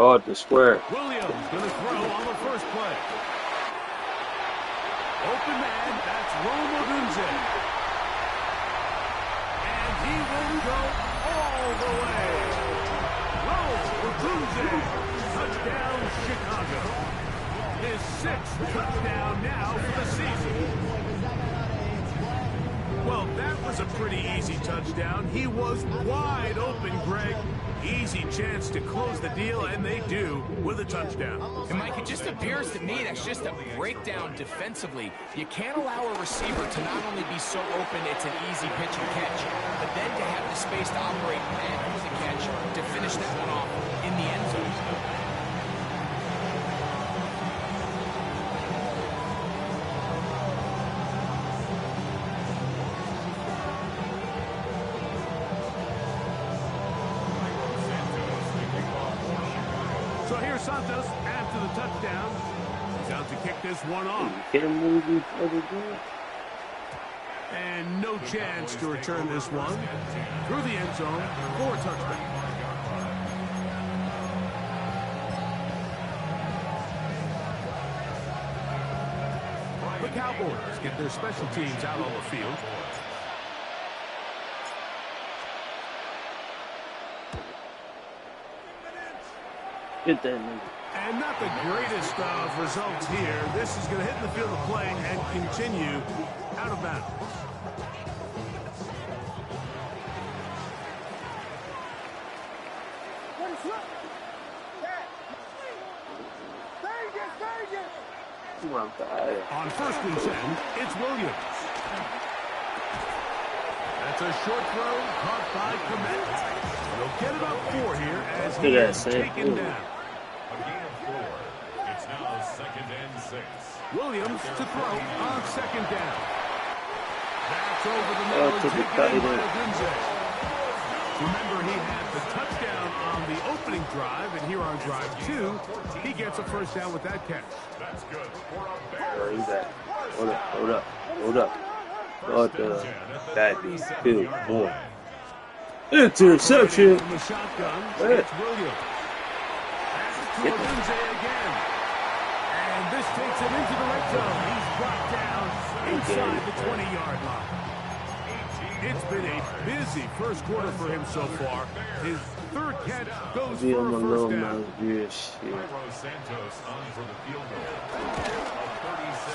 Oh, the square. Williams going to throw on the first play. Open man, that's Rome Odunze. And he will go all the way. Rome Odunze, touchdown Chicago. His 6th touchdown now for the season. Well, that was a pretty easy touchdown. He was wide open, Greg. Easy chance to close the deal, and they do with a touchdown. And Mike, it just appears to me that's just a breakdown defensively. You can't allow a receiver to not only be so open it's an easy pitch and catch, but then to have the space to operate after the catch to finish that one off in the end zone. So here's Santos after the touchdown. He's out to kick this one off. And no chance to return this one through the end zone for a touchdown. The Cowboys get their special teams out on the field. Get that nigga. And not the greatest of results here. This is going to hit the field of play and continue out of bounds. On 1st and 10, it's Williams. That's a short throw caught by Komet. They'll get it up 4 here as he is taken down. It's now 2nd and 6. Williams to throw on 2nd down. That's over the middle and taken in by Odunze. Remember, he had the touchdown on the opening drive, and here on drive 2, he gets a 1st down with that catch. That's good. Oh, he's back. Hold up, hold up, hold up. Hold up. That is good boy. Interception. From the shotgun, it's Williams. Passes to Odunze again. And this takes him into the red zone. He's brought down inside the 20-yard line. It's been a busy first quarter for him so far. His 3rd catch goes for a 1st down.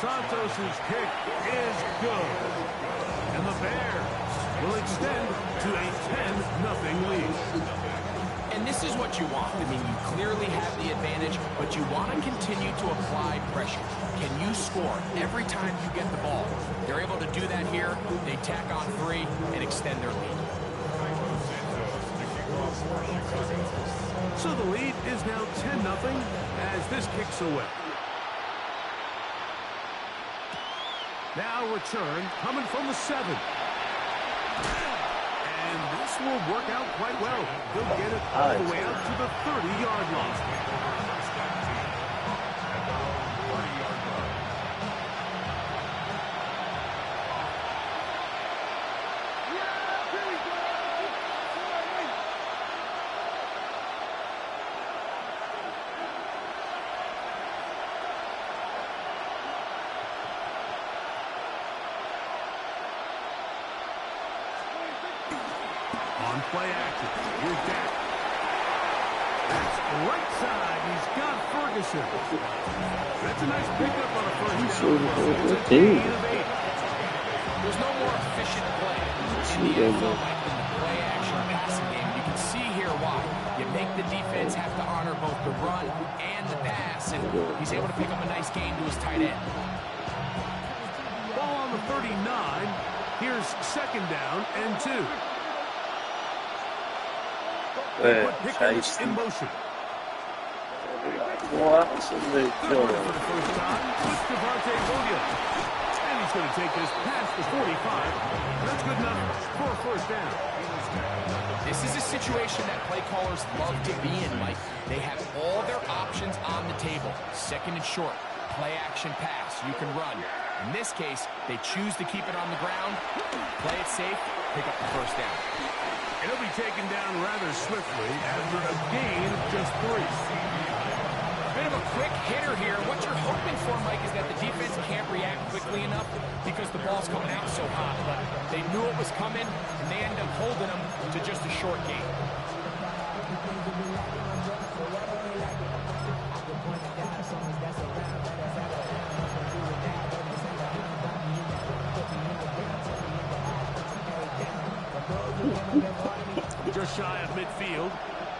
Santos' kick is good. And the Bears will extend to a 10-0 lead. And this is what you want. I mean, you clearly have the advantage, but you want to continue to apply pressure. Can you score every time you get the ball? They're able to do that here. They tack on 3 and extend their lead. So the lead is now 10-0 as this kicks away. Now return coming from the 7. And this will work out quite well. They'll get it all the way out to the 30-yard line. On play action, here's Dak. That's right side. He's got Ferguson. That's a nice pickup on a 1st down. It's a gain of 8. There's no more efficient play in the NFL like in the play action passing game. You can see here why. You make the defense have to honor both the run and the pass, and he's able to pick up a nice gain to his tight end. Ball on the 39. Here's 2nd down and 2. Pickens in motion. What? For the 1st time, it's Devontae Williams. And he's going to take this past the 45. That's good enough for a 1st down. This is a situation that play callers love to be in, Mike. They have all their options on the table. 2nd and short, play action pass. You can run. In this case, they choose to keep it on the ground, play it safe, pick up the 1st down. And he'll be taken down rather swiftly after a gain of just 3. Bit of a quick hitter here. What you're hoping for, Mike, is that the defense can't react quickly enough because the ball's coming out so hot. But they knew it was coming, and they end up holding them to just a short gain. Just shy of midfield.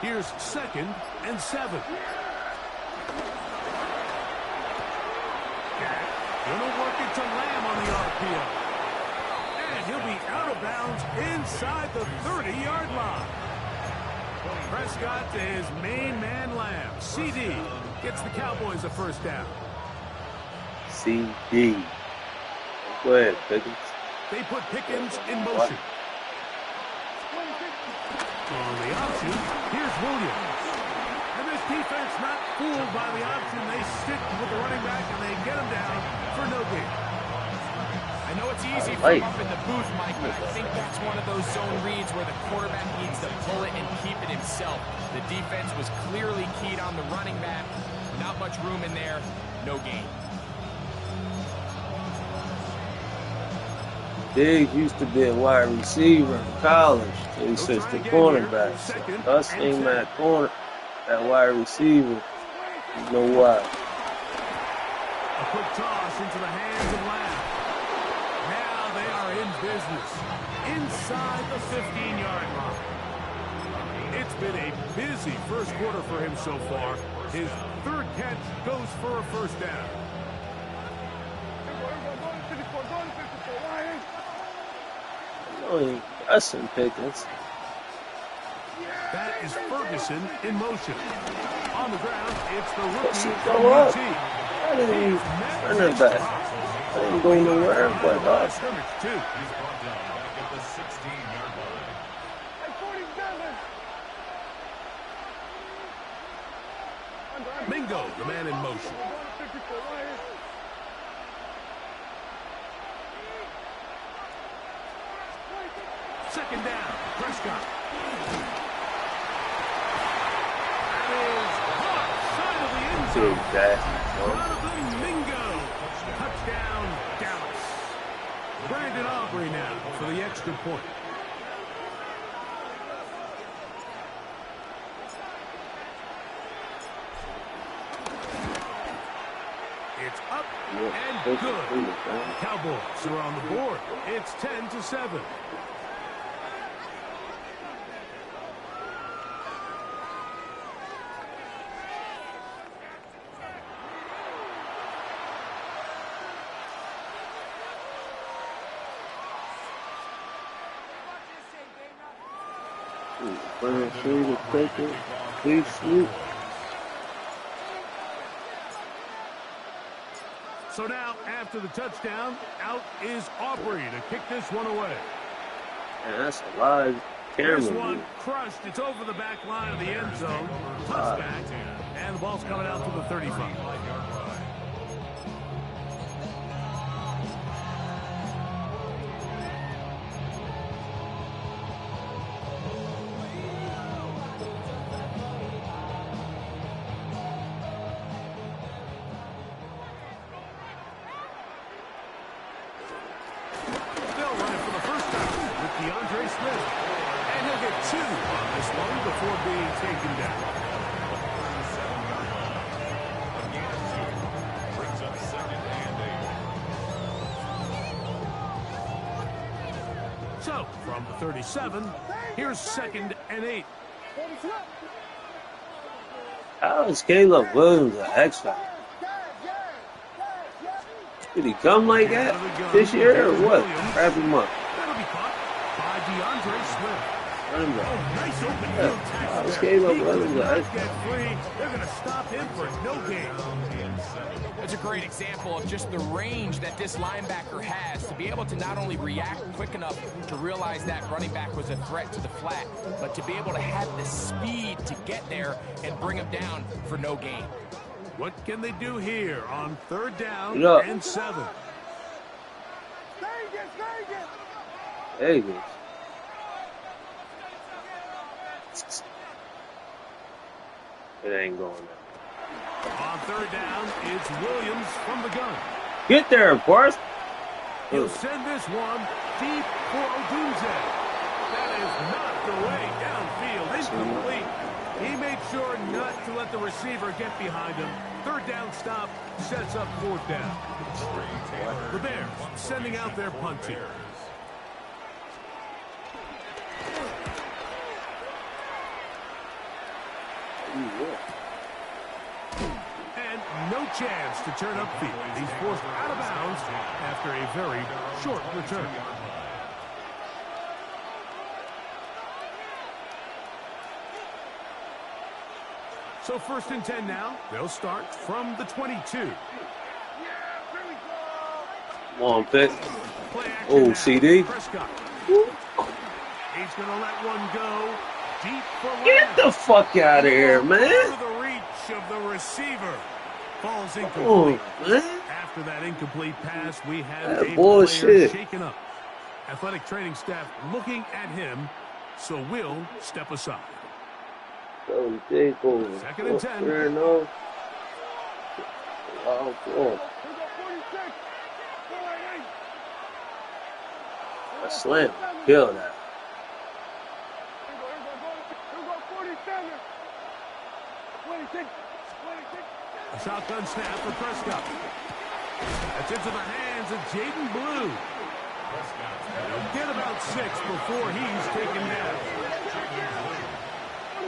Here's 2nd and 7. Gonna work it to Lamb on the RPO. And he'll be out of bounds inside the 30-yard line. Prescott to his main man Lamb. CD gets the Cowboys a first down. CD. Go ahead, Pickens. They put Pickens in motion. On the option, here's Williams. And this defense not fooled by the option. They stick with the running back and they get him down for no gain. I know it's easy from up in the booth, Mike, but I think that's one of those zone reads where the quarterback needs to pull it and keep it himself. The defense was clearly keyed on the running back. Not much room in there. No gain. Diggs used to be a wide receiver in college. So he switched to cornerback. So us ain't that corner, that wide receiver. You know why? A quick toss into the hands of Lamb. Now they are in business inside the 15-yard line. It's been a busy first quarter for him so far. His 3rd catch goes for a first down. That's some Pickens. That is Ferguson in motion. On the ground, it's the rookie Go from up. UT. I didn't even run back. I didn't go nowhere but up. Scrimmage, too. He's brought down back at the 16-yard line. Mingo, the man in motion. Second down, Prescott. That is caught side of the end zone. Jonathan Mingo. Touchdown, Dallas. Brandon Aubrey now for the extra point. It's up and good. Cowboys are on the board. It's 10-7. Please swoop. So now, after the touchdown, out is Aubrey to kick this one away. Man, that's a live camera. This one crushed. It's over the back line of the end zone. Touchback. And the ball's coming out to the 35. And he'll get 2 on this one before being taken down. Brings up 2nd and 8. So, from the 37, here's 2nd and 8. How is Caleb Williams an X-Factor? Did he come like that this year or what? Wrap him up. That'll be caught by DeAndre Swift. Run him up. Oh, nice open field tackle. How's Caleb He Williams could an not X-Factor? get free. They're going to stop him for no gain. That's a great example of just the range that this linebacker has to be able to not only react quick enough to realize that running back was a threat to the flat, but to be able to have the speed to get there and bring him down for no gain. What can they do here on 3rd down Look. and 7? Vegas. ain't going there. On third down, it's Williams from the gun. Get there, of course. He'll send this one deep for Odunze. That is not the way downfield. Incomplete. He made sure not to let the receiver get behind him. Third down stop sets up fourth down. The Bears sending out their punt team. And no chance to turn upfield. He's forced out of bounds after a very short return. So 1st and 10 now. They'll start from the 22. Come on, Pitt. Oh, CD. Prescott. He's going to let one go. Deep for Get the fuck out of here, man. The reach of the receiver. Falls incomplete. Oh, man. After that incomplete pass, we have That a bullshit. player shaken up. Athletic training staff looking at him, so we'll step aside. So take over. 2nd and 10. Fair enough. Wow, cool. A slam. Kill that. A shotgun snap for Prescott. That's into the hands of Jaden Blue. He'll get about 6 before he's taken down. A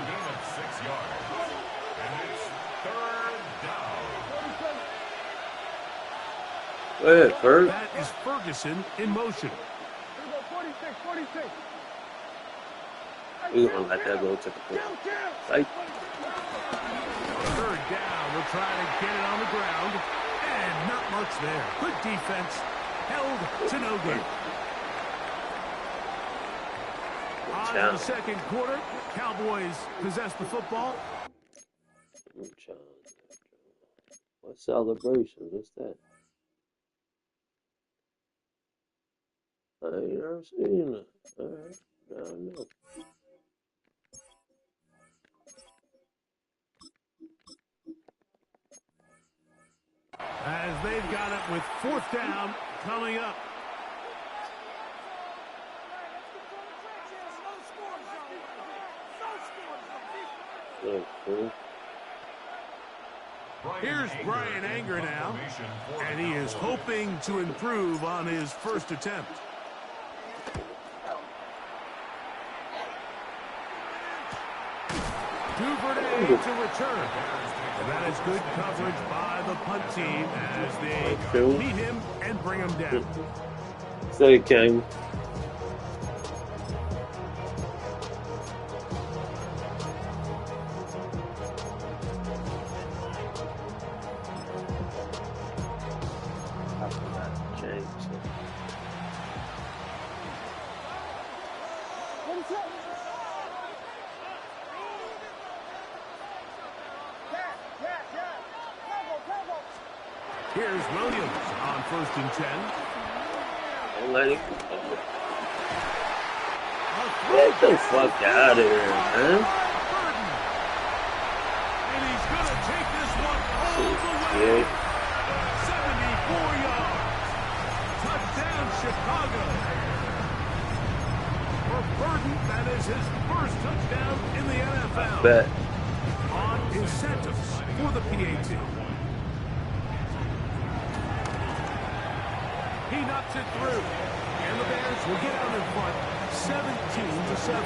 gain of 6 yards. And it's 3rd down. Go ahead, Ferg. That is Ferguson in motion. We're going to let that go to the point. Like, 3rd down. We'll try to get it on the ground. And not much there. Good defense. Held to no good. On to the second quarter. Cowboys possess the football. what celebration? What's that? I ain't never seen it. Alright, now I know. As they've got it with 4th down coming up. So cool. Here's Brian Anger now, and he is hoping to improve on his first attempt. Duvernay to return. And that is good coverage by the punt team as they meet him and bring him down. Say it came. Here's Williams on 1st and 10. Don't let him go. Get the fuck out of here, man. And he's going to take this one all the way. 74 yards. Touchdown, Chicago. For Burden, that is his first touchdown in the NFL. Bet. On incentives for the PAT. He knocks it through. And the Bears will get out in front 17-7.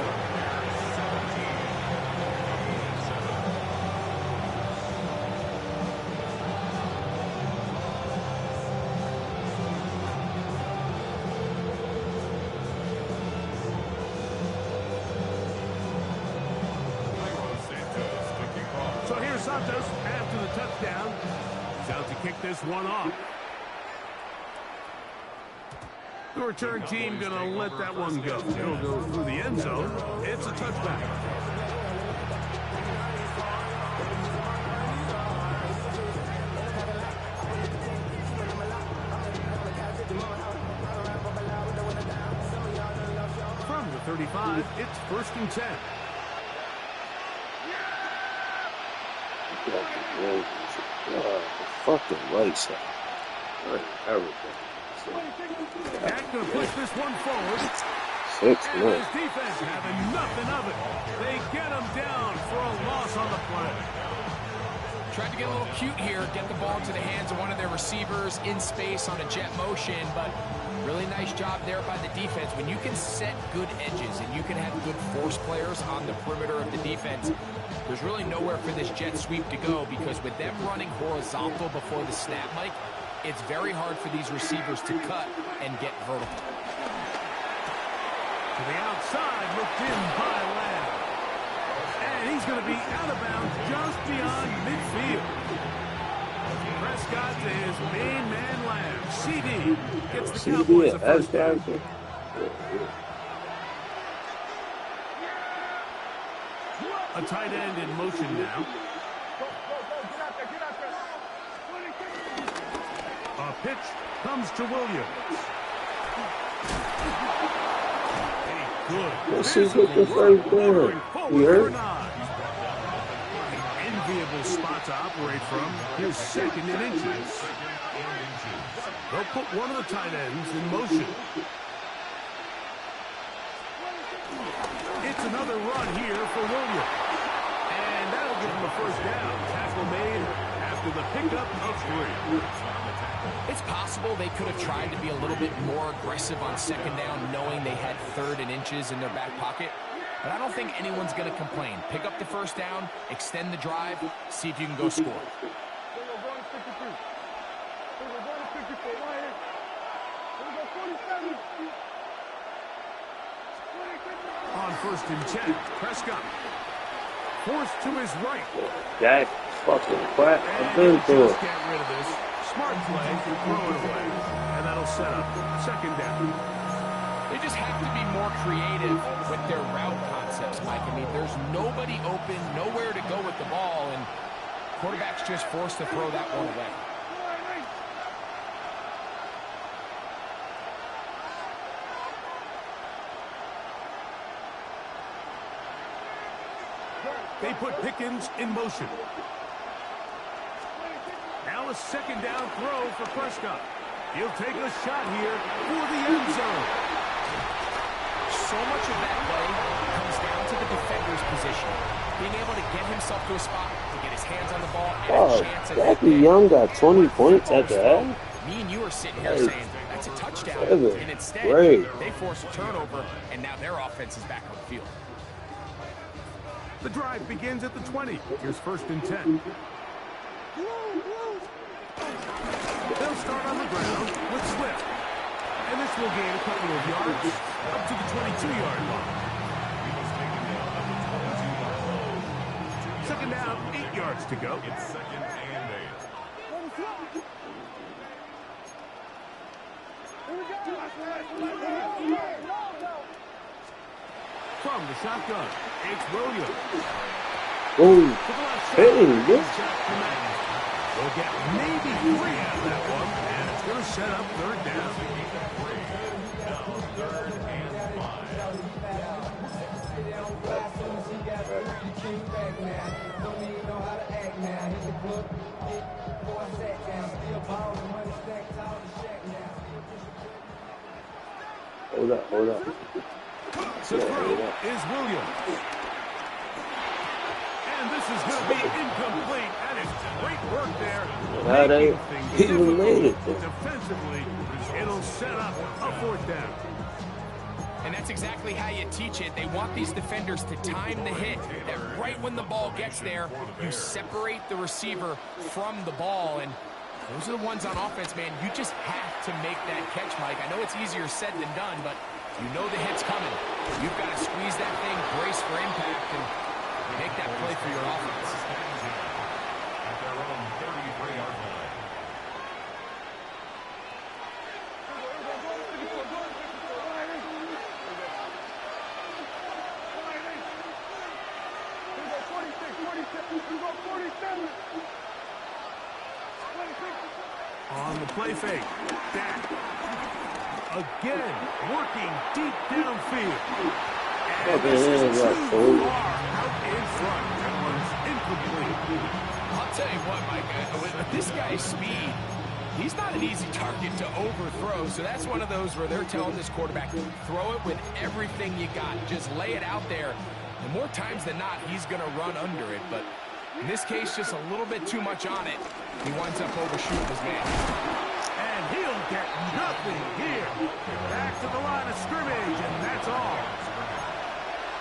So here's Santos after the touchdown. He's out to kick this one off. The return team going to let that one go. It'll go through the end zone. It's a touchback. From the 35, it's 1st and 10. Fucking right side. Everything. Dak going to push this one forward. 6 And minutes. his defense having nothing of it. They get him down for a loss on the play. Tried to get a little cute here, get the ball into the hands of one of their receivers in space on a jet motion, but really nice job there by the defense. When you can set good edges and you can have good force players on the perimeter of the defense, there's really nowhere for this jet sweep to go, because with them running horizontal before the snap, Mike, it's very hard for these receivers to cut and get vertical. To the outside, looked in by Lamb. And he's going to be out of bounds just beyond midfield. Prescott to his main man, Lamb. CD gets the Cowboys a first down. A tight end in motion now. A pitch comes to Williams. Let's see what the first down. You heard? Enviable spot to operate from. His second in inches. They'll put one of the tight ends in motion. It's another run here for Williams. And that'll give him a first down. Tackle made after the pickup of 3. It's possible they could have tried to be a little bit more aggressive on second down, knowing they had 3rd and inches in their back pocket. But I don't think anyone's going to complain. Pick up the first down, extend the drive, see if you can go score. On 1st and 10, Prescott. Forced to his right. Jack, fucking crap. I've been through it. Get rid of this. Smart play, throw it away. And that'll set up second down. They just have to be more creative with their route concepts, Mike. I mean, there's nobody open, nowhere to go with the ball, and quarterback's just forced to throw that one away. They put Pickens in motion. Now a second down throw for Prescott. He'll take a shot here for the end zone. So much of that play comes down to the defender's position. Being able to get himself to a spot, to get his hands on the ball, and a chance at Jackie Young got 20 points at the end. Me and you are sitting here saying, that's a touchdown. And instead, they force a turnover, and now their offense is back on the field. The drive begins at the 20. Here's 1st and 10. They'll start on the ground with Swift. And this will gain a couple of yards up to the 22-yard line. Second down, 8 yards to go. It's 2nd and 8. From the shotgun, it's Williams. Boom. To the left side, Hey, this. We'll get maybe 3 out of that one, and it's going to set up 3rd down. Now 3rd and 5. Hold up. So throw is Williams. And this is going to be incomplete. That is great work there. How they even made it. Defensively, it'll set up a 4th down. And that's exactly how you teach it. They want these defenders to time the hit. That right when the ball gets there, you separate the receiver from the ball. And those are the ones on offense, man. You just have to make that catch, Mike. I know it's easier said than done, but you know the hit's coming. You've got to squeeze that thing, brace for impact, and make that play for your offense. At their own 33-yard line. On the play fake, Dak again working deep downfield. And Fucking this is hands too up, Cole. far out in front. That one's incomplete. I'll tell you what, Mike, with this guy's speed, he's not an easy target to overthrow. So that's one of those where they're telling this quarterback, throw it with everything you got. Just lay it out there. And more times than not, he's going to run under it. But in this case, just a little bit too much on it. He winds up overshooting his man. And he'll get nothing here. Back to the line of scrimmage, and that's all.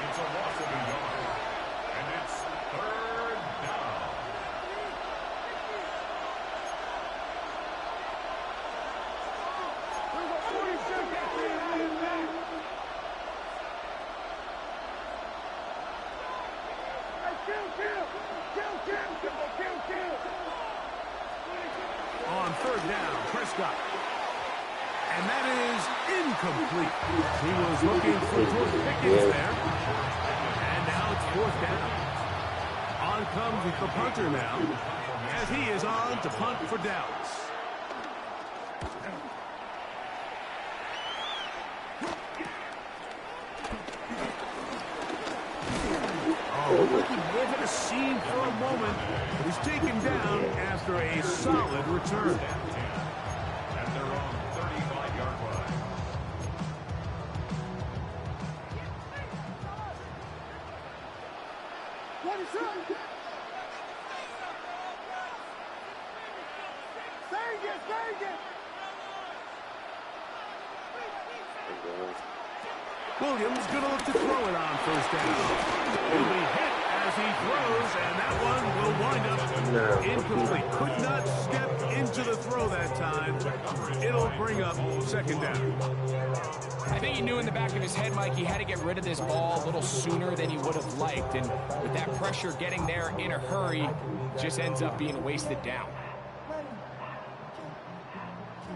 It's a loss of a yard. And it's third down. On third down, Prescott. And that is incomplete. He was looking for George Pickens there. And now it's fourth down. On comes the punter now, as he is on to punt for Dallas. Oh, looked like he may have hit a seam for a moment, but he's taken down after a solid return. At their own 35-yard line. Williams going to look to throw it on first down. He'll be hit as he throws, and that one will wind up incomplete. Could not step into the throw that time. It'll bring up second down. I think he knew in the back of his head, Mike, he had to get rid of this ball a little sooner than he would have liked. And with that pressure getting there in a hurry, just ends up being wasted down.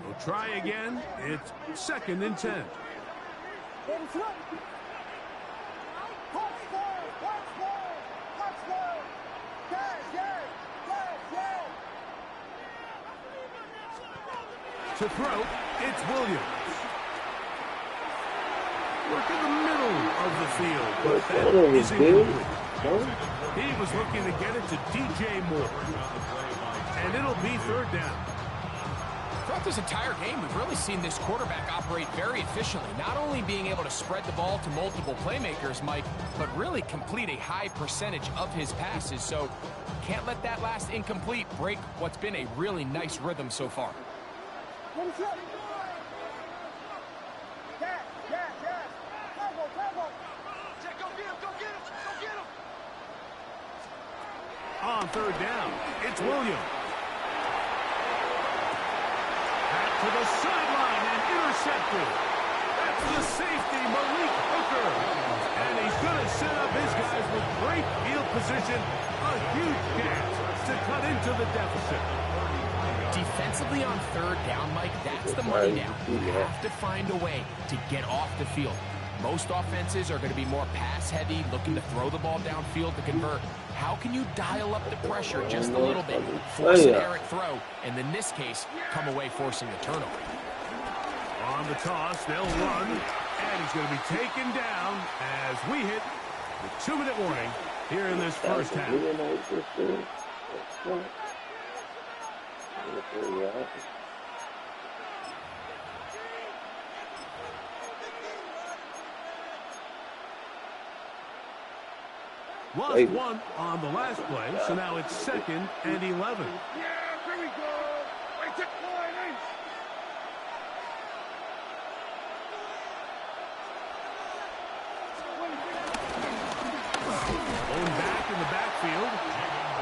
We'll try again. It's second and 10. To throw, it's Williams. Work in the middle of the field, but that is incomplete. He was looking to get it to DJ Moore. And it'll be third down. Throughout this entire game, we've really seen this quarterback operate very efficiently, not only being able to spread the ball to multiple playmakers, Mike, but really complete a high percentage of his passes. So can't let that last incomplete break what's been a really nice rhythm so far. On third down, it's Williams. Back to the sideline and intercepted. That's the safety, Malik Hooker. And he's going to set up his guys with great field position. A huge chance to cut into the deficit. Defensively on third down, Mike, that's the money down. You have to find a way to get off the field. Most offenses are going to be more pass-heavy, looking to throw the ball downfield to convert. How can you dial up the pressure just a little bit, force an errant throw, and in this case, come away forcing a turnover? On the toss, they'll run, and he's going to be taken down as we hit the 2-minute warning here in this first half. Lost one on the last play, so now it's second and 11. Yeah, here we go. Right to line. Going back in the backfield.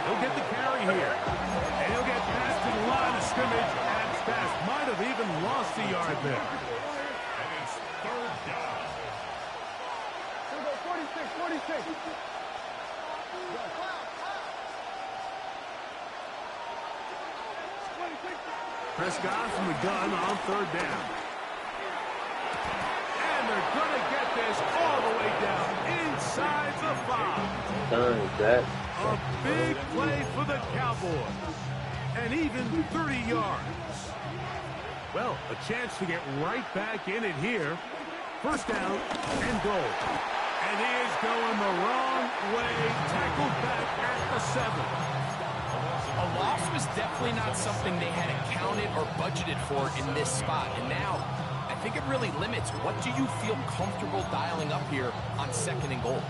He'll get the carry here. And he'll get past to the line of scrimmage and pass. Might have even lost a yard there. And it's third down. 46. Prescott from the gun on third down. And they're going to get this all the way down inside the 5. A big play for the Cowboys. And even 30 yards. Well, a chance to get right back in it here. First down and goal. And he is going the wrong way. Tackled back at the 7. A loss was definitely not something they had accounted or budgeted for in this spot. And now, I think it really limits what do you feel comfortable dialing up here on 2nd and goal.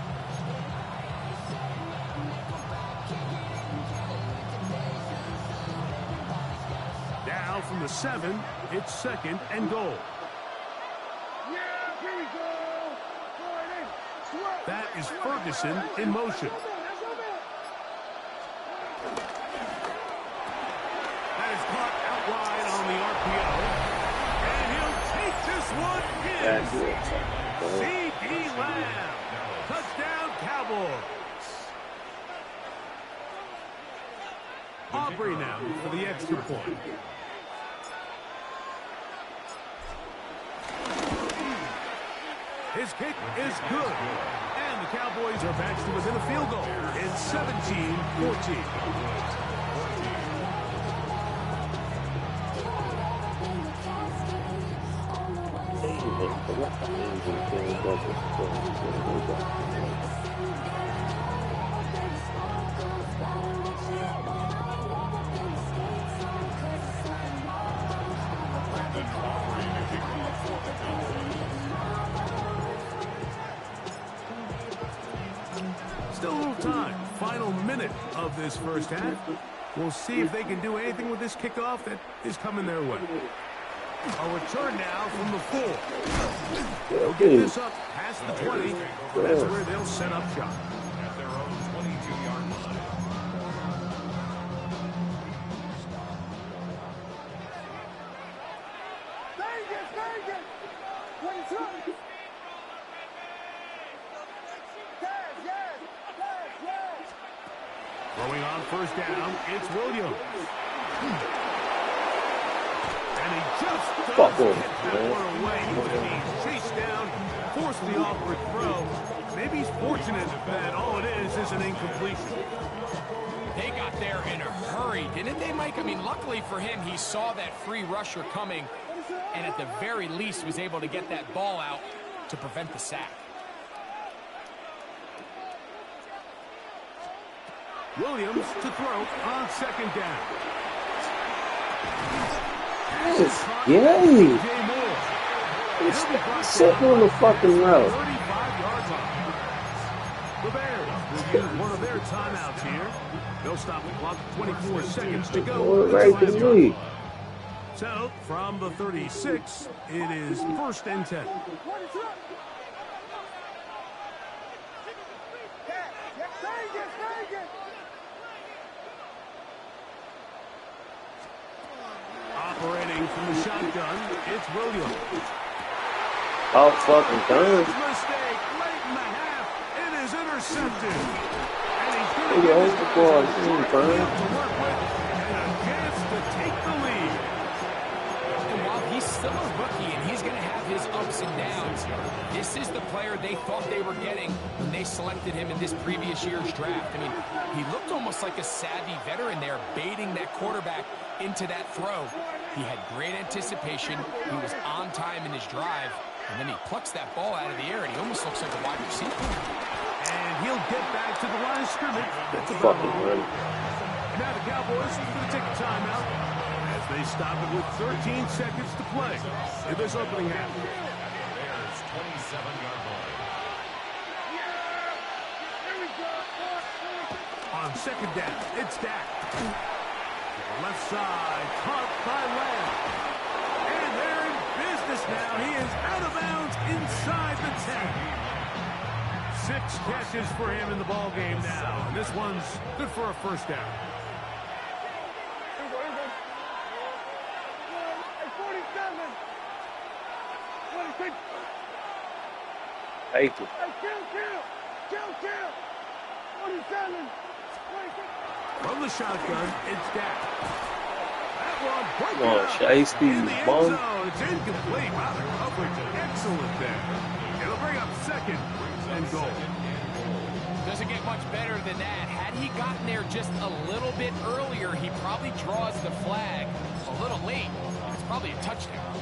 Now from the 7, it's 2nd and goal. Yeah, here we go. Going in. Sweat. That is Ferguson in motion. That is caught out wide on the RPO. And he'll take this one in. That's it. C.D. Lamb. Touchdown, Cowboys. Aubrey now for the extra point. His kick is good. And the Cowboys are back to within a field goal. It's 17-14. Still a little time. Final minute of this first half. We'll see if they can do anything with this kickoff that is coming their way. A return now from the 4. They'll get this up past the 20. That's where they'll set up shop. At their own 22-yard line. Vegas. 22. Yes. Throwing on first down, it's Williams. And he just does get that one away. He's chased down, forced the awkward throw. Maybe he's fortunate that all it is an incompletion. They got there in a hurry, didn't they, Mike? I mean, luckily for him, he saw that free rusher coming and at the very least was able to get that ball out to prevent the sack. Williams to throw on second down. Yay! Sitting on the fucking road. 35-yard line. The Bears will use one of their timeouts here. They'll stop the clock. 24 seconds to go. Right to me. So, from the 36, it is 1st and 10. Operating from the shotgun, it's Williams. All fucking time. Mistake late in the half. It is intercepted. And he's going to Maybe get hold the ball. to work with and a chance to take the lead. And while he's still a rookie and he's going to have his ups and downs, this is the player they thought they were getting when they selected him in this previous year's draft. I mean, he looked almost like a savvy veteran there, baiting that quarterback into that throw. He had great anticipation. He was on time in his drive. And then he plucks that ball out of the air, and he almost looks like a wide receiver. And he'll get back to the line of scrimmage. That's about all. Now the Cowboys are going to take a timeout as they stop it with 13 seconds to play in this opening half. Bears 27-yard line. On second down, it's Dak. Left side, caught by Lamb. And they're in business now. He is out of bounds inside the 10. 6 catches for him in the ball game now. And this one's good for a first down. 47. 26. Thank you. Kill. 47. 26. From the shotgun, it's Dak. That one broken Come on, up Shiesty, in the end bum. zone. It's incomplete. Wow, the coverage excellent there. It'll bring up 2nd and goal. Doesn't get much better than that. Had he gotten there just a little bit earlier, he probably draws the flag a little late. It's probably a touchdown.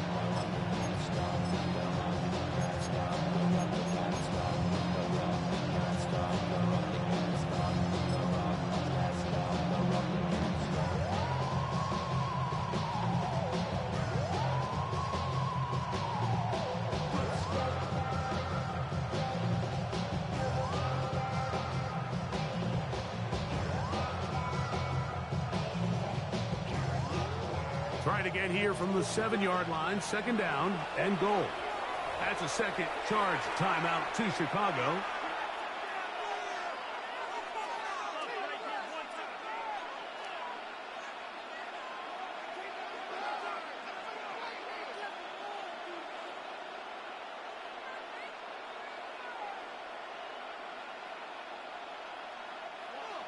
it again here from the 7-yard line. Second down and goal. That's a second charge timeout to Chicago.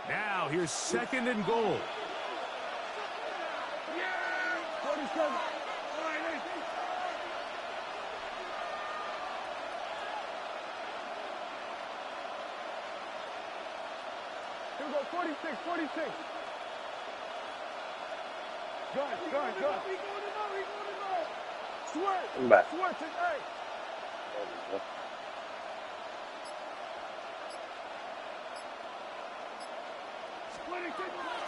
Now here's second and goal. 47. Here we go, 46, 46. Gun. I'm back. Swear to hey.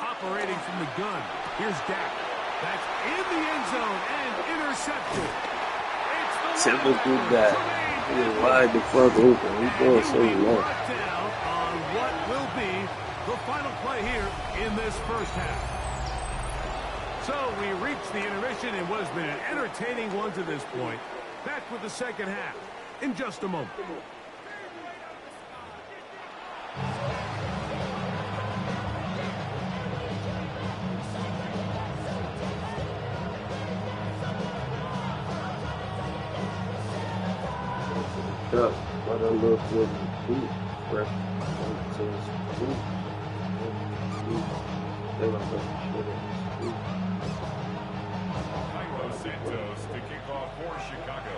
Operating from the gun. Here's Dak. That's in the end zone and intercepted. Typical guy. He is wide the fuck open. He's going so long. Down on what will be the final play here in this first half. So we reached the intermission in what has been an entertaining one to this point. Back with the second half in just a moment. Up, what a look with me. Fresh. Cairo Santos to kick off for Chicago.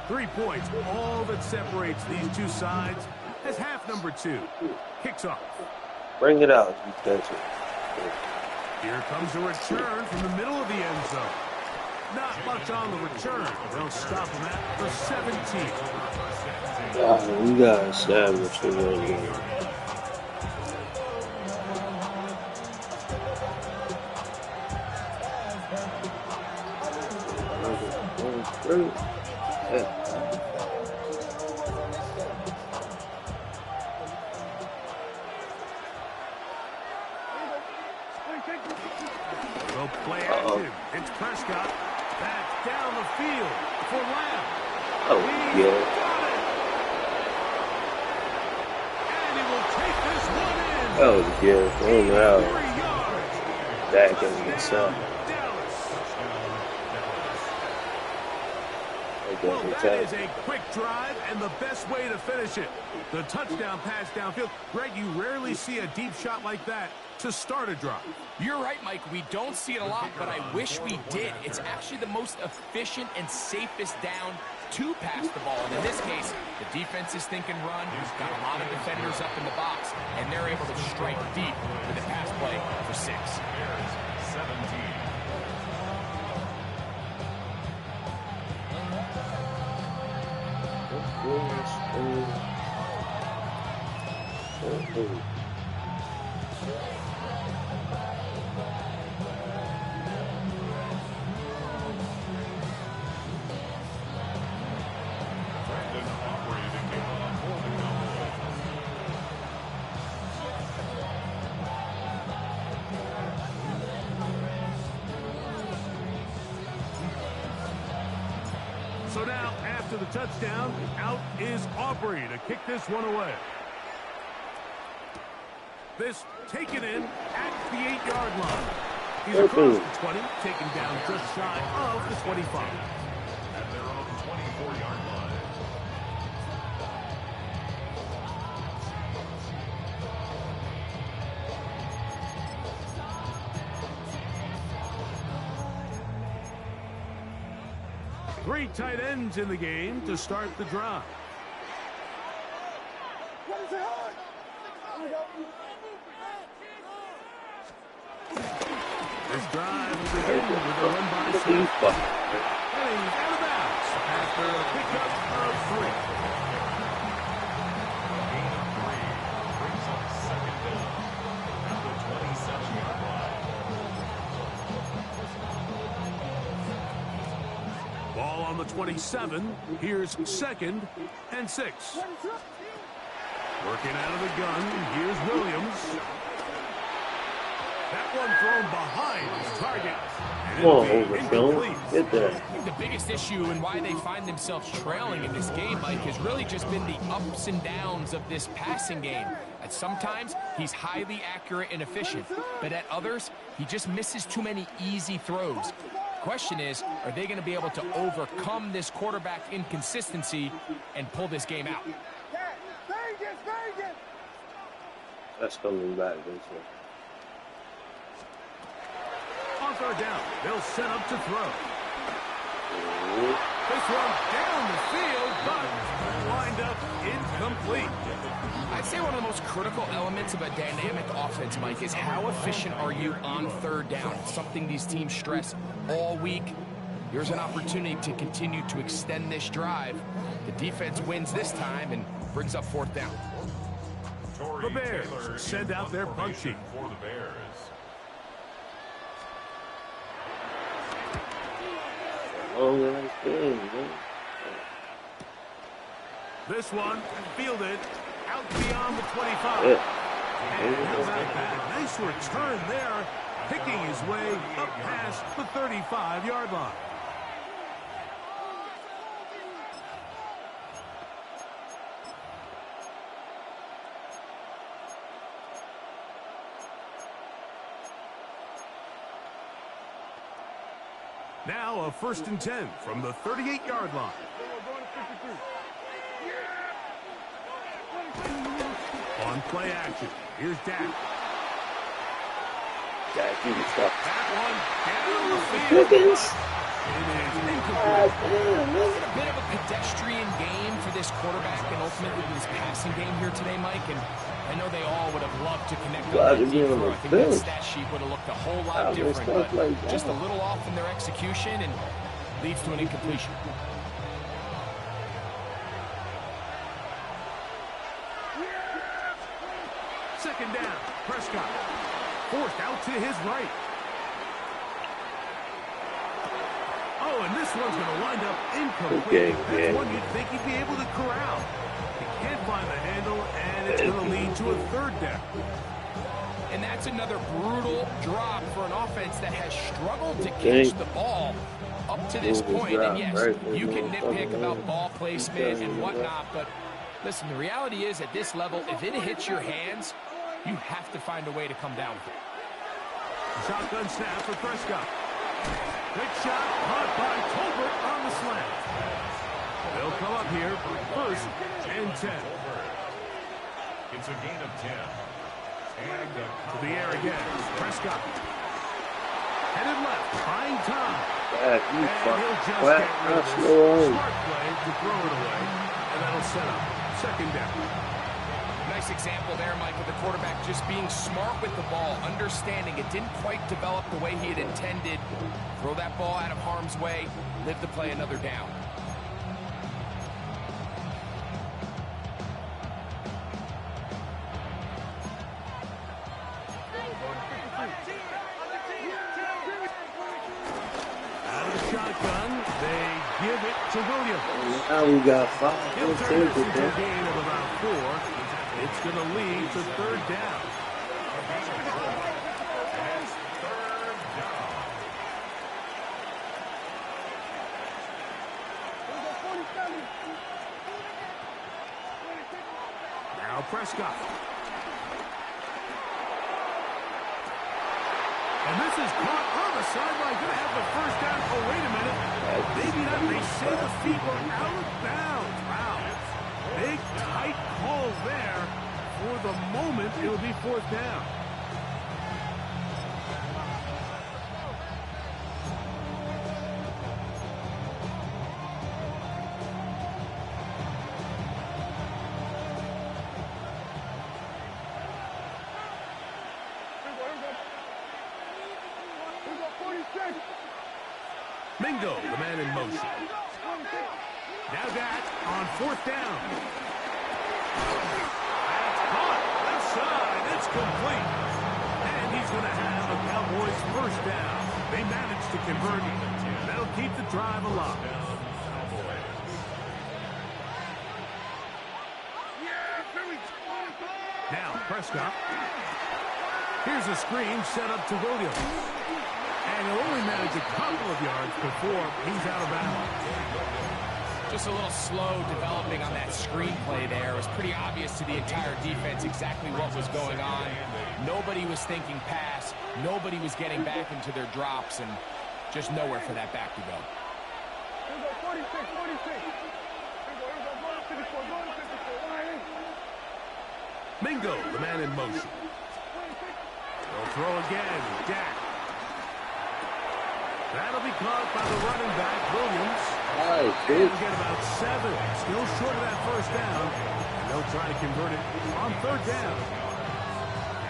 3 points, all that separates these two sides as half number 2 kicks off. Bring it out, you catch it. Here comes a return from the middle of the end zone. Not much on the return. They'll stop him at the 17. We got a savage in there. They'll play active. It's Prescott. Back down the field for Lamb. Oh, yeah. And he will take this one in. That was good. Going out. 3 yards. Back in the sun. Well, that is a quick drive and the best way to finish it. The touchdown pass downfield. Greg, you rarely see a deep shot like that to start a drive. You're right, Mike. We don't see it a lot, but I wish we did. It's actually the most efficient and safest down to pass the ball. And in this case, the defense is thinking run. We've got a lot of defenders up in the box, and they're able to strike deep with a pass play for 6. Bears 17. Brandon operating to kick off for the Cowboys. So now, after the touchdown, out is Aubrey to kick this one away. This taken in at the 8-yard line. He's across the 20, taken down just shy of the 25. At their own 24-yard line. Three tight ends in the game to start the drive. This drive will begin with a run by Smith. And he's out of bounds after a pickup of 3. Gain of 3 brings up second down at the 27-yard line. Ball on the 27. Here's 2nd and 6. Working out of the gun. Here's Williams. That one thrown behind his target. Come on, Overshown. Get there. I think the biggest issue and why they find themselves trailing in this game, Mike, has really just been the ups and downs of this passing game. At sometimes, he's highly accurate and efficient, but at others, he just misses too many easy throws. Question is, are they going to be able to overcome this quarterback inconsistency and pull this game out? That's coming back this way. On third down, they'll set up to throw. This one down the field, but lined up incomplete. I'd say one of the most critical elements of a dynamic offense, Mike, is how efficient are you on third down. It's something these teams stress all week. Here's an opportunity to continue to extend this drive. The defense wins this time and brings up fourth down. The Bears send out their punt sheet. For the Bears. Long ass game, man. This one fielded out beyond the 25. Yeah. And how about that? Nice return there, picking his way up past the 35-yard line. Now a 1st and 10 from the 38-yard line. On play action, here's Dak. Dak, you can stop. That one down the field. Pickens. It is incomplete. It's a bit of a pedestrian game for this quarterback and ultimately this passing game here today, Mike. And I know they all would have loved to connect on that deep throw. I think that stat sheet would have looked a whole lot different, but just a little off in their execution and leads to an incompletion. Second down, Prescott. Forced out to his right. Oh, and this one's going to wind up incomplete. That's one you'd think he'd be able to corral. He can't find the handle, and it's going to lead to a third down. And that's another brutal drop for an offense that has struggled to catch the ball up to this point. And yes, you can nitpick about ball placement and whatnot, but listen, the reality is at this level, if it hits your hands, you have to find a way to come down with it. Shotgun snap for Prescott. Big shot caught by Tolbert on the slant. They'll come up here, 1st and 10. It's a gain of 10. And to the air again, Prescott. Headed left, buying time. Dak, you And he'll just fuck. get rid of That's this slow. smart play to throw it away. And that'll set up 2nd down. Nice example there, Mike, of the quarterback just being smart with the ball, understanding it didn't quite develop the way he had intended. Throw that ball out of harm's way, live to play another down. Out of the shotgun, they give it to Williams. Now we got 5. He'll We'll turn take this it, into a man. gain of about 4. It's going to lead to 3rd down. Now Prescott. And this is caught on the sideline. Going to have the 1st down. Oh, wait a minute. Maybe not. They say the feet were out of bounds. Wow. Big, tight call there. For the moment, it'll be 4th down. Mingo, the man in motion. Now Dak on 4th down. That's caught. Left side. It's complete. And he's going to have a Cowboys 1st down. They managed to convert. That'll keep the drive alive. Now Prescott. Here's a screen set up to Williams. And he'll only manage a couple of yards before he's out of bounds. Just a little slow developing on that screenplay there. It was pretty obvious to the entire defense exactly what was going on. Nobody was thinking pass. Nobody was getting back into their drops, and just nowhere for that back to go. Here we go, 46, 46. Here we go, 54, 54, line in. Mingo, the man in motion. They'll throw again. Jack. That'll be caught by the running back, Williams. Nice, They'll get about 7. Still short of that first down. And they'll try to convert it on third down.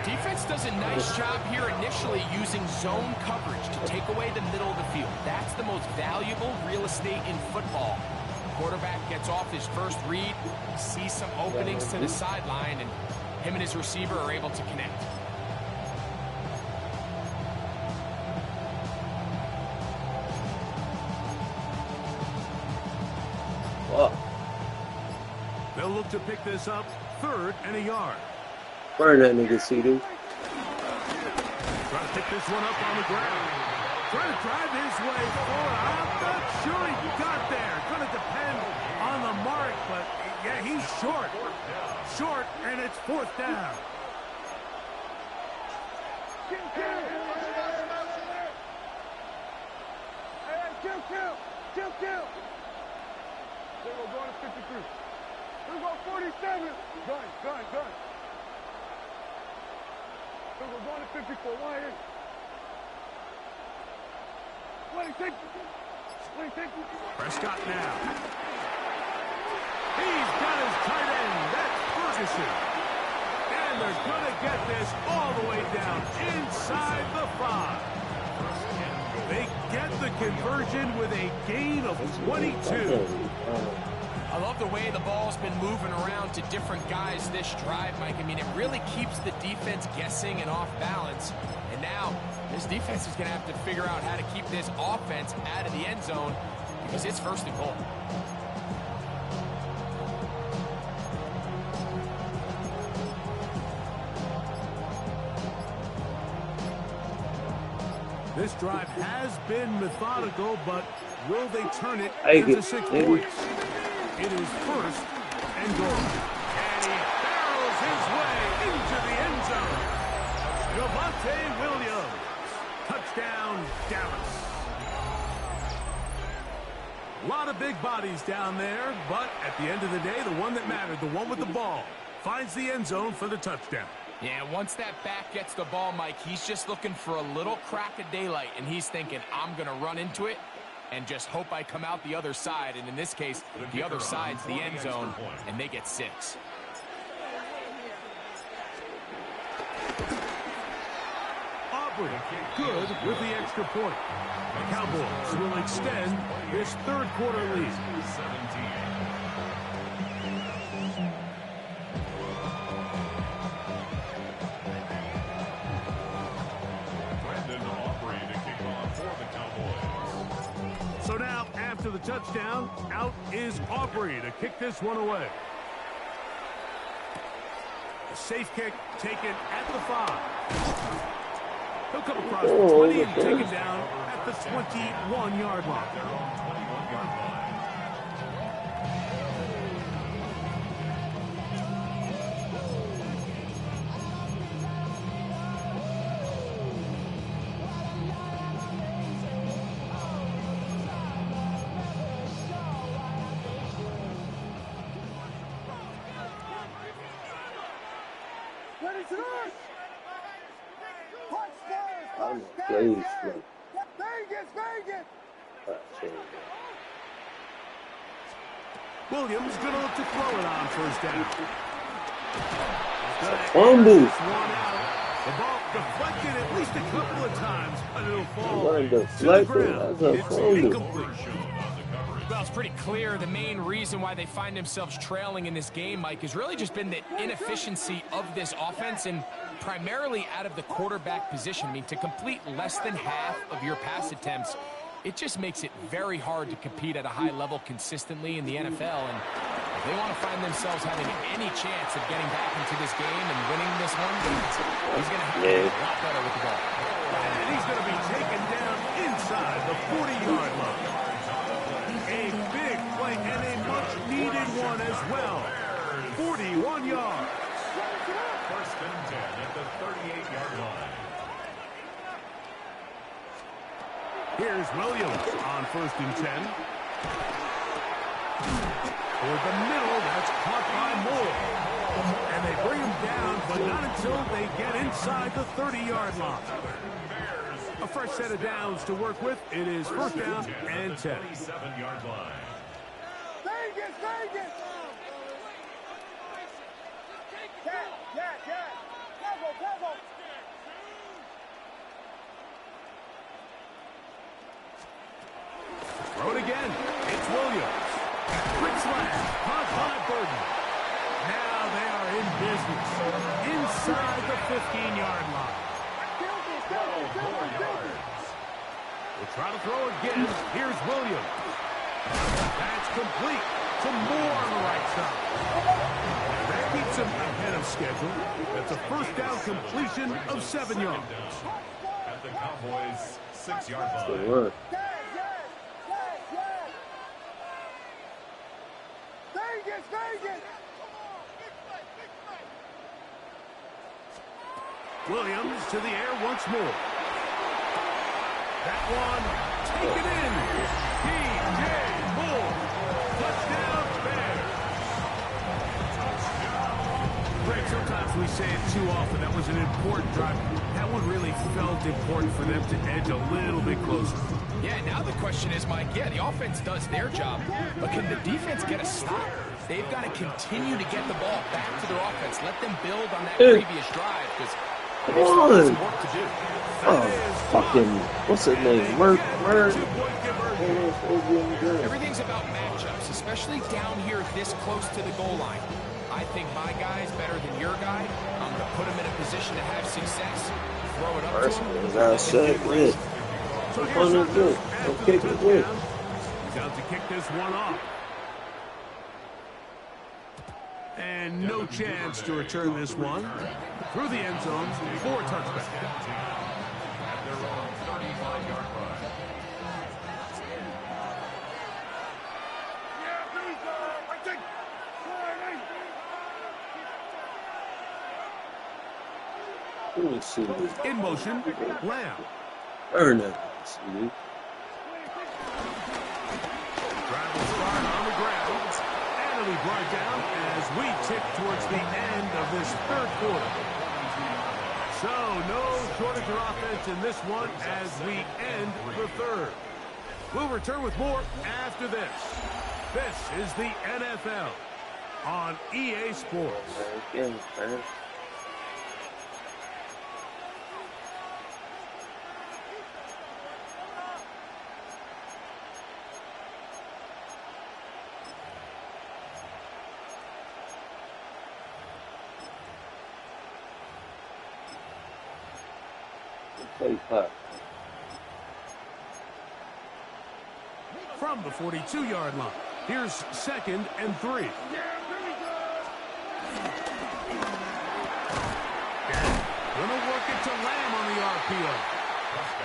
Defense does a nice job here initially using zone coverage to take away the middle of the field. That's the most valuable real estate in football. Quarterback gets off his first read, sees some openings to the sideline, and him and his receiver are able to connect. They'll look to pick this up 3rd and a yard. Burn that nigga, CD. Try to pick this one up on the ground. Trying to drive his way forward. I'm not sure he got there. Going to depend on the mark, but yeah, he's short. Short, and it's 4th down. Kill. Here we go, going to 53. Here we go, 47. Gun. Here we go, going to 54. Line in. 26. Prescott now. He's got his tight end. That's Ferguson. And they're going to get this all the way down inside the 5. They get the conversion with a gain of 22. I love the way the ball's been moving around to different guys this drive, Mike. I mean, it really keeps the defense guessing and off balance. And now, this defense is going to have to figure out how to keep this offense out of the end zone because it's 1st and goal. This drive has been methodical, but will they turn it into 6 points? It is 1st and goal. And he barrels his way into the end zone. Javonte Williams. Touchdown, Dallas. A lot of big bodies down there, but at the end of the day, the one that mattered, the one with the ball, finds the end zone for the touchdown. Yeah, once that back gets the ball, Mike, he's just looking for a little crack of daylight, and he's thinking, I'm going to run into it and just hope I come out the other side. And in this case, the other side's the end zone, and they get 6. Aubrey, good with the extra point. The Cowboys will extend this 3rd quarter lead. 17. So now, after the touchdown, out is Aubrey to kick this one away. A safe kick taken at the 5. He'll come across the 20 and taken down at the 21-yard line. Williams going to look to throw it on 1st down. Fumble. The ball deflected at least a couple of times, but it'll fall to the ground. It's incomplete. Well, it's pretty clear the main reason why they find themselves trailing in this game, Mike, has really just been the inefficiency of this offense and primarily out of the quarterback position. I mean, to complete less than half of your pass attempts, it just makes it very hard to compete at a high level consistently in the NFL. And they want to find themselves having any chance of getting back into this game and winning this one, he's going to have to get a lot better with the ball. And he's going to be taken down inside the 40-yard line. A big play and a much-needed one as well. 41 yards. First and 10 at the 38-yard line. Here's Williams on first and 10. Toward the middle, that's caught by Moore. And they bring him down, but not until they get inside the 30-yard line. A fresh set of downs to work with. It is first down and 10. 27-yard line. Throw it again. It's Williams. Quick slash. Caught by Burton. Now they are in business. Inside the 15-yard line. We'll try to throw again. Here's Williams. That's complete to Moore on the right side. That keeps him ahead of schedule. That's a first down completion of 7 yards. At the Cowboys' 6-yard line. Good work. Williams to the air once more. That one taken in. P.J. Moore. Touchdown Bears. Greg, sometimes we say it too often. That was an important drive. That one really felt important for them to edge a little bit closer. Yeah, now the question is, Mike, yeah, the offense does their job, but can the defense get a stop? They've got to continue to get the ball back to their offense. Let them build on that previous drive, because Come there's still on. some work to do. Oh, fucking, what's his name? Word. Everything's about matchups, especially down here this close to the goal line. I think my guy is better than your guy. I'm going to put him in a position to have success. Throw it up First to him. one, as I said, good. Fun is good. Don't kick it good. He's out to kick this one off. And no chance to return this one. Through the end zone for a touchback. At their own 35-yard line. Let me see. In motion, Lamb. Earn that. See. Drive will start on the ground. And it'll be brought down as we tick towards the end of this third quarter. So no shortage of offense in this one as we end the third. We'll return with more after this. This is the NFL on EA Sports. Again, man. Play puck. From the 42-yard line, here's 2nd and 3. Gonna work it to Lamb on the RPO.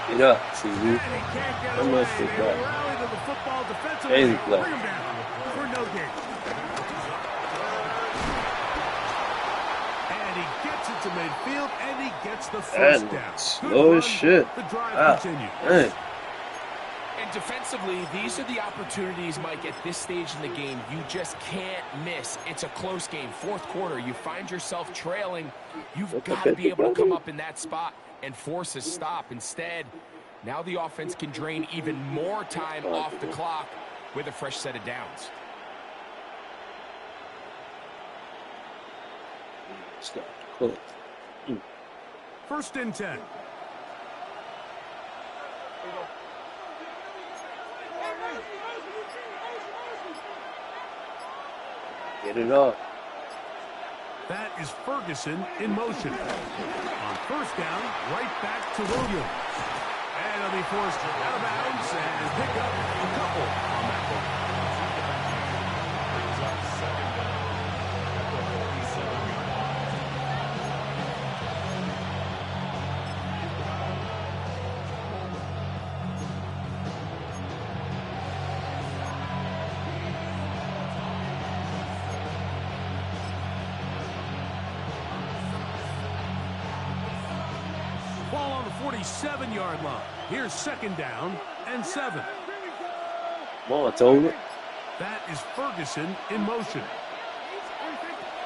Get up, CD. And he can't get How away. much is He'll that? rally to the football defensively. Easy play. Bring him down for no gain. And he gets it to midfield, and he gets the first And down. slow as shit. The drive Ah, continues. man. And defensively, these are the opportunities, Mike, at this stage in the game you just can't miss. It's a close game. Fourth quarter, you find yourself trailing. You've got to be able to come up in that spot and force a stop. Instead, now the offense can drain even more time off the clock with a fresh set of downs. Stop. Cool. 1st and 10. Get it off. That is Ferguson in motion. On first down, right back to Williams. And he'll be forced out of bounds and pick up a couple on that one. Brings up 2nd Ball on the 47-yard line. Here's 2nd down and 7. Come on, Toby. That is Ferguson in motion.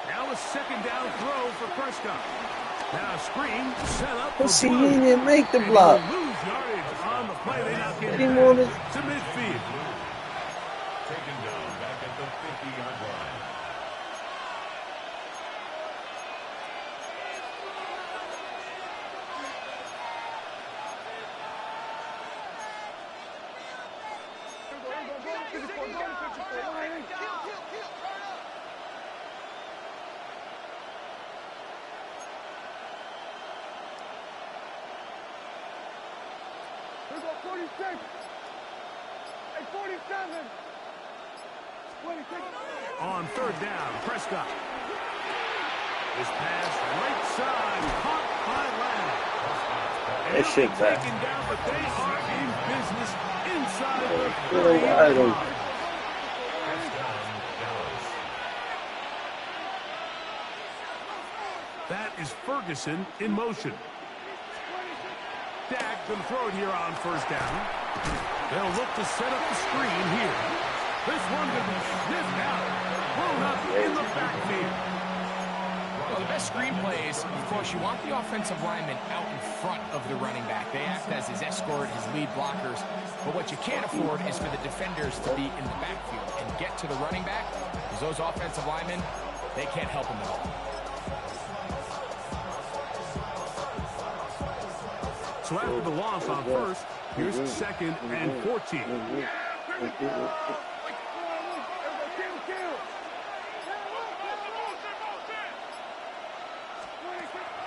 Now a 2nd down throw for Prescott. Now a screen set up for See, he Blue. didn't make the And block. he'll lose yardage on the play. They knock him He back wanted- to midfield. Taken down back at the 50-yard line. Here we go, 46. Hey, 47. 26. On 3rd down, Prescott. His pass right side, caught by Lamb. And That he'll shit be back. taken down, but they are in business inside the Good 30-yard item. line. That is Ferguson in motion. Dak going to throw it here on 1st down. They'll look to set up the screen here. This one going to be sniffed out. Blown up in the backfield. Well, the best screen plays, of course, you want the offensive lineman out in front of the running back. They act as his escort, his lead blockers. But what you can't afford is for the defenders to be in the backfield and get to the running back, because those offensive linemen, they can't help him at all. So after the loss on 1st, here's 2nd and 14.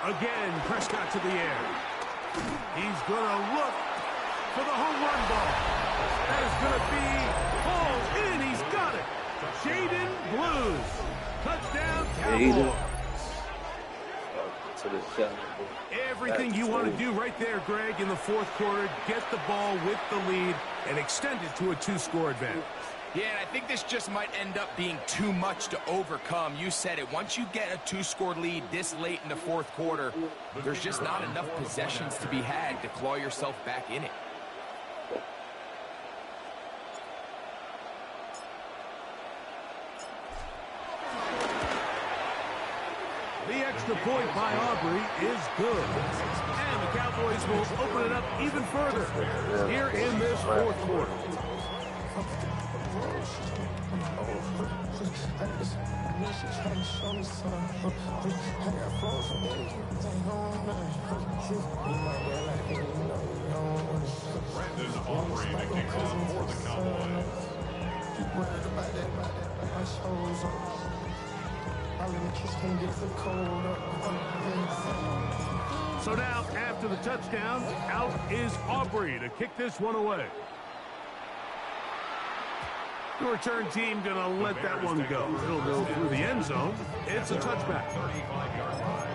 Again, Prescott to the air. He's going to look for the home run ball. That is going to be hauled in. He's got it. Jaden Blues. Touchdown, Cowboys. To the shot. Everything you want to do right there, Greg, in the 4th quarter. Get the ball with the lead and extend it to a 2-score advantage. Yeah, and I think this just might end up being too much to overcome. You said it. Once you get a 2-score lead this late in the 4th quarter, there's just not enough possessions to be had to claw yourself back in it. The extra point by Aubrey is good. And the Cowboys will open it up even further here in this 4th quarter. Brandon Aubrey to kick off for the Cowboys. So now, after the touchdown, out is Aubrey to kick this one away. The return team going to let that one go. It'll go through the end zone. It's a touchback. 35-yard line.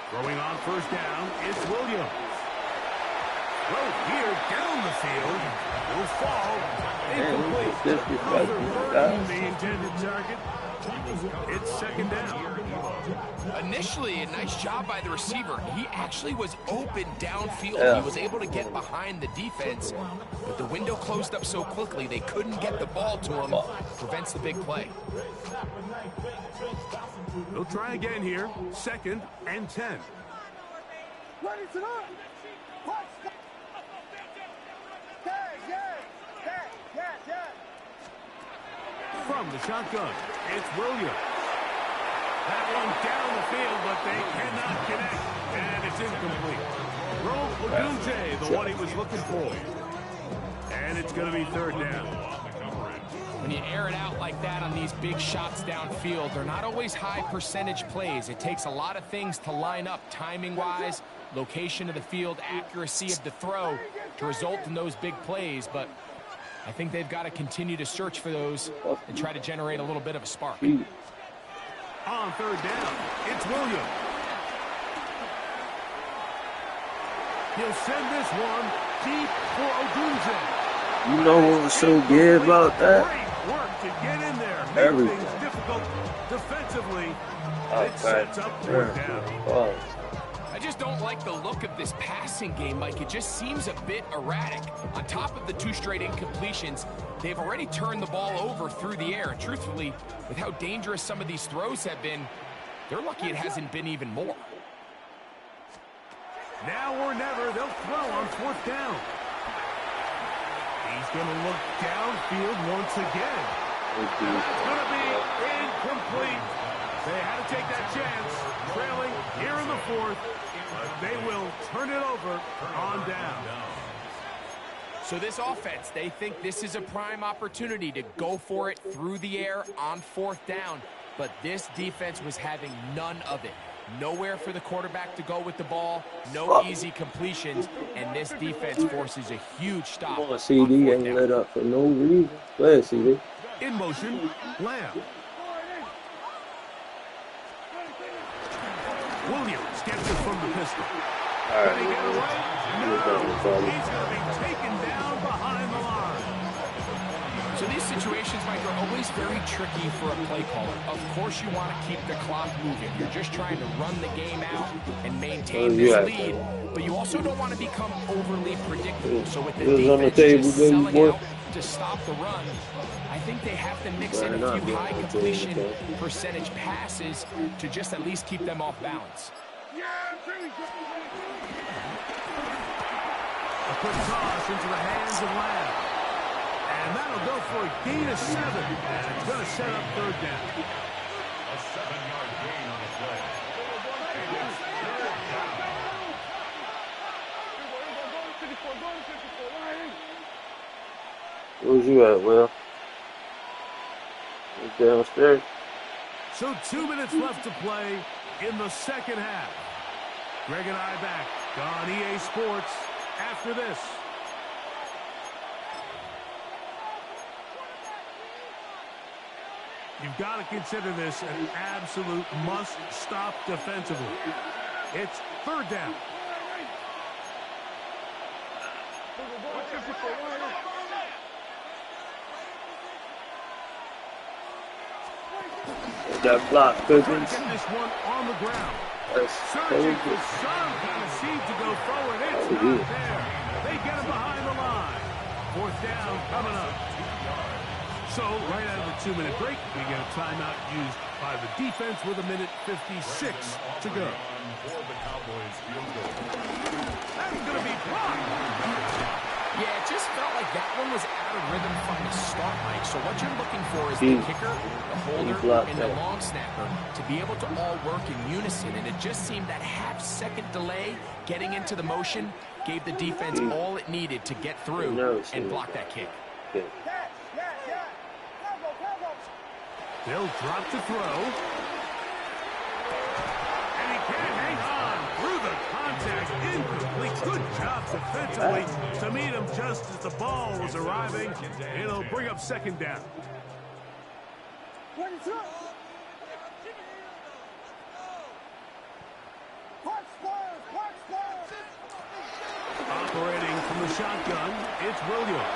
Throwing on 1st down, it's Williams. Throw here down the field. Will fall. Incomplete. Further the intended target. It's 2nd down. Initially, a nice job by the receiver. He actually was open downfield. Yeah. He was able to get behind the defense, but the window closed up so quickly they couldn't get the ball to him. Prevents the big play. They'll try again here. 2nd and 10. From the shotgun, it's Williams. That one down the field, but they cannot connect, and it's incomplete. Rome Odunze, the one he was looking for. And it's going to be 3rd down. When you air it out like that on these big shots downfield, they're not always high percentage plays. It takes a lot of things to line up timing-wise, location of the field, accuracy of the throw to result in those big plays, but I think they've got to continue to search for those and try to generate a little bit of a spark. On 3rd down, it's Williams. He'll send this one deep for Odunze. You know what was so good about that? Great work to get in there. Make Everything. things difficult defensively. Oh, It sets up third down. Oh. I just don't like the look of this passing game, Mike. It just seems a bit erratic. On top of the 2 straight incompletions, they've already turned the ball over through the air. And truthfully, with how dangerous some of these throws have been, they're lucky it hasn't been even more. Now or never, they'll throw on 4th down. He's going to look downfield once again. It's going to be incomplete. They had to take that chance. Trailing here in the 4th. They will turn it over on down. So this offense, they think this is a prime opportunity to go for it through the air on 4th down. But this defense was having none of it. Nowhere for the quarterback to go with the ball, no easy completions, and this defense forces a huge stop. Come on, CD ain't lit up for no reason. Go ahead, CD. In motion, Lamb. Williams gets it from the pistol. All Can he get right. away? No. He's going to be taken down behind the line. So these situations, Mike, are always very tricky for a play caller. Of course you want to keep the clock moving. You're just trying to run the game out and maintain this lead. But you also don't want to become overly predictable. So with the defense just selling out to stop the run, I think they have to mix in a few high completion percentage passes to just at least keep them off balance. A quick toss into the hands of Lamb. And that'll go for a gain of 7. And it's going to set up 3rd down. A 7-yard gain on the play. And it's 3rd down. Where's you at, Will? You downstairs? So 2 minutes left to play in the 2nd half. Greg and I back on EA Sports after this. You've got to consider this an absolute must-stop defensively. It's 3rd down. That block, Trying Cousins. to get this one on the ground. That's Searching for some kind of seed to go forward. It's not there. They get him behind the line. 4th down coming up. So right out of the 2-minute break, we get a timeout used by the defense with 1:56 to go. That's going to be blocked. Yeah, it just felt like that one was out of rhythm from the start, Mike. So what you're looking for is the kicker, the holder, and the long snapper to be able to all work in unison. And it just seemed that half-second delay getting into the motion gave the defense all it needed to get through and block that kick. They'll drop to throw. And he can't hang on through the contact. Incomplete. Good job defensively to meet him just as the ball was arriving. It'll bring up 2nd down. Operating from the shotgun, it's Williams.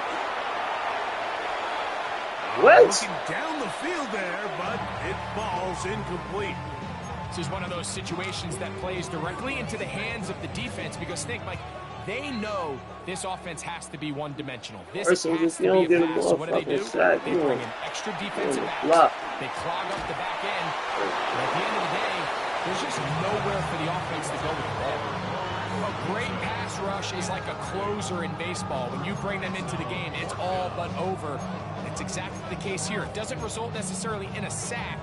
What? Looking down the field there, but it falls incomplete. This is one of those situations that plays directly into the hands of the defense because think, Mike, they know this offense has to be one-dimensional. This has to be a pass. So what do? They bring in extra defensive backs. They clog up the back end. But at the end of the day, there's just nowhere for the offense to go with the ball. A great pass rush is like a closer in baseball. When you bring them into the game, it's all but over. It's exactly the case here. It doesn't result necessarily in a sack,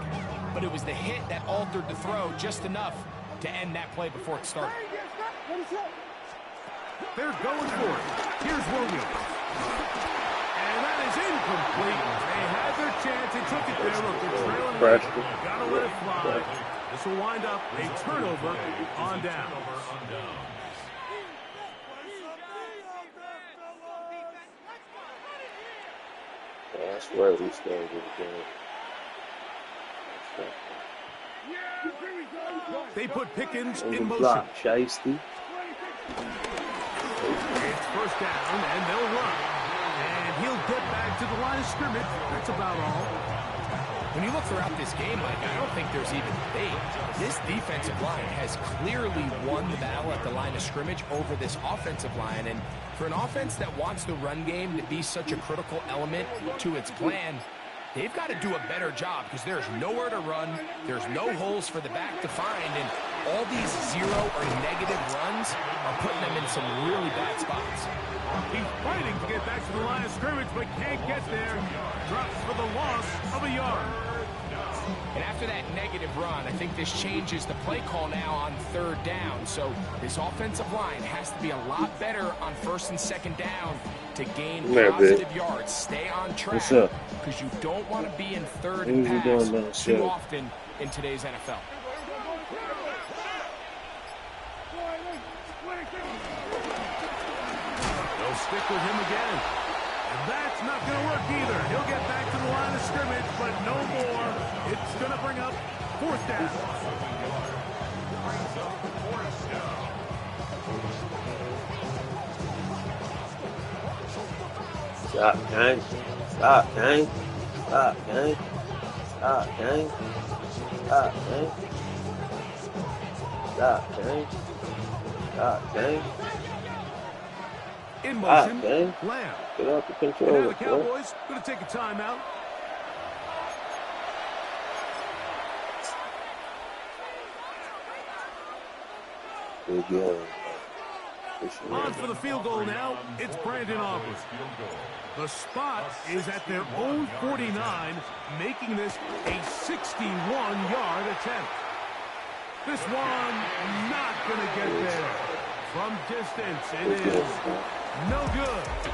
but it was the hit that altered the throw just enough to end that play before it started. They're going for it. Here's Williams. And that is incomplete. They had their chance. They took it there. Look, they're trailing late. Got to let it fly. This will wind up a turnover on down. I swear we started the game. They put Pickens On in the motion. block, Shiesty. It's first down, and they'll run. And he'll get back to the line of scrimmage. That's about all. When you look throughout this game, Mike, I don't think there's even debate. This defensive line has clearly won the battle at the line of scrimmage over this offensive line. And for an offense that wants the run game to be such a critical element to its plan, they've got to do a better job because there's nowhere to run. There's no holes for the back to find. And all these zero or negative runs are putting them in some really bad spots. He's fighting to get back to the line of scrimmage, but can't get there. Drops for the loss of a yard. And after that negative run, I think this changes the play call now on third down. So this offensive line has to be a lot better on first and second down to gain positive yards. Stay on track because you don't want to be in third and pass too often in today's NFL. They'll stick with him again. And that's not going to work either. He'll get back to the line of scrimmage, but no more. It's going to bring up fourth down. Stop, gang. Stop, gang. Stop, gang. Stop, gang. Stop, gang. Stop, gang. Stop, gang. In motion, Lamb. Get up the control. And now the Cowboys going to take a timeout. On for the field goal now. It's Brandon Aubrey. The spot is at their own 49, making this a 61-yard attempt. This one not going to get there. From distance, it is no good.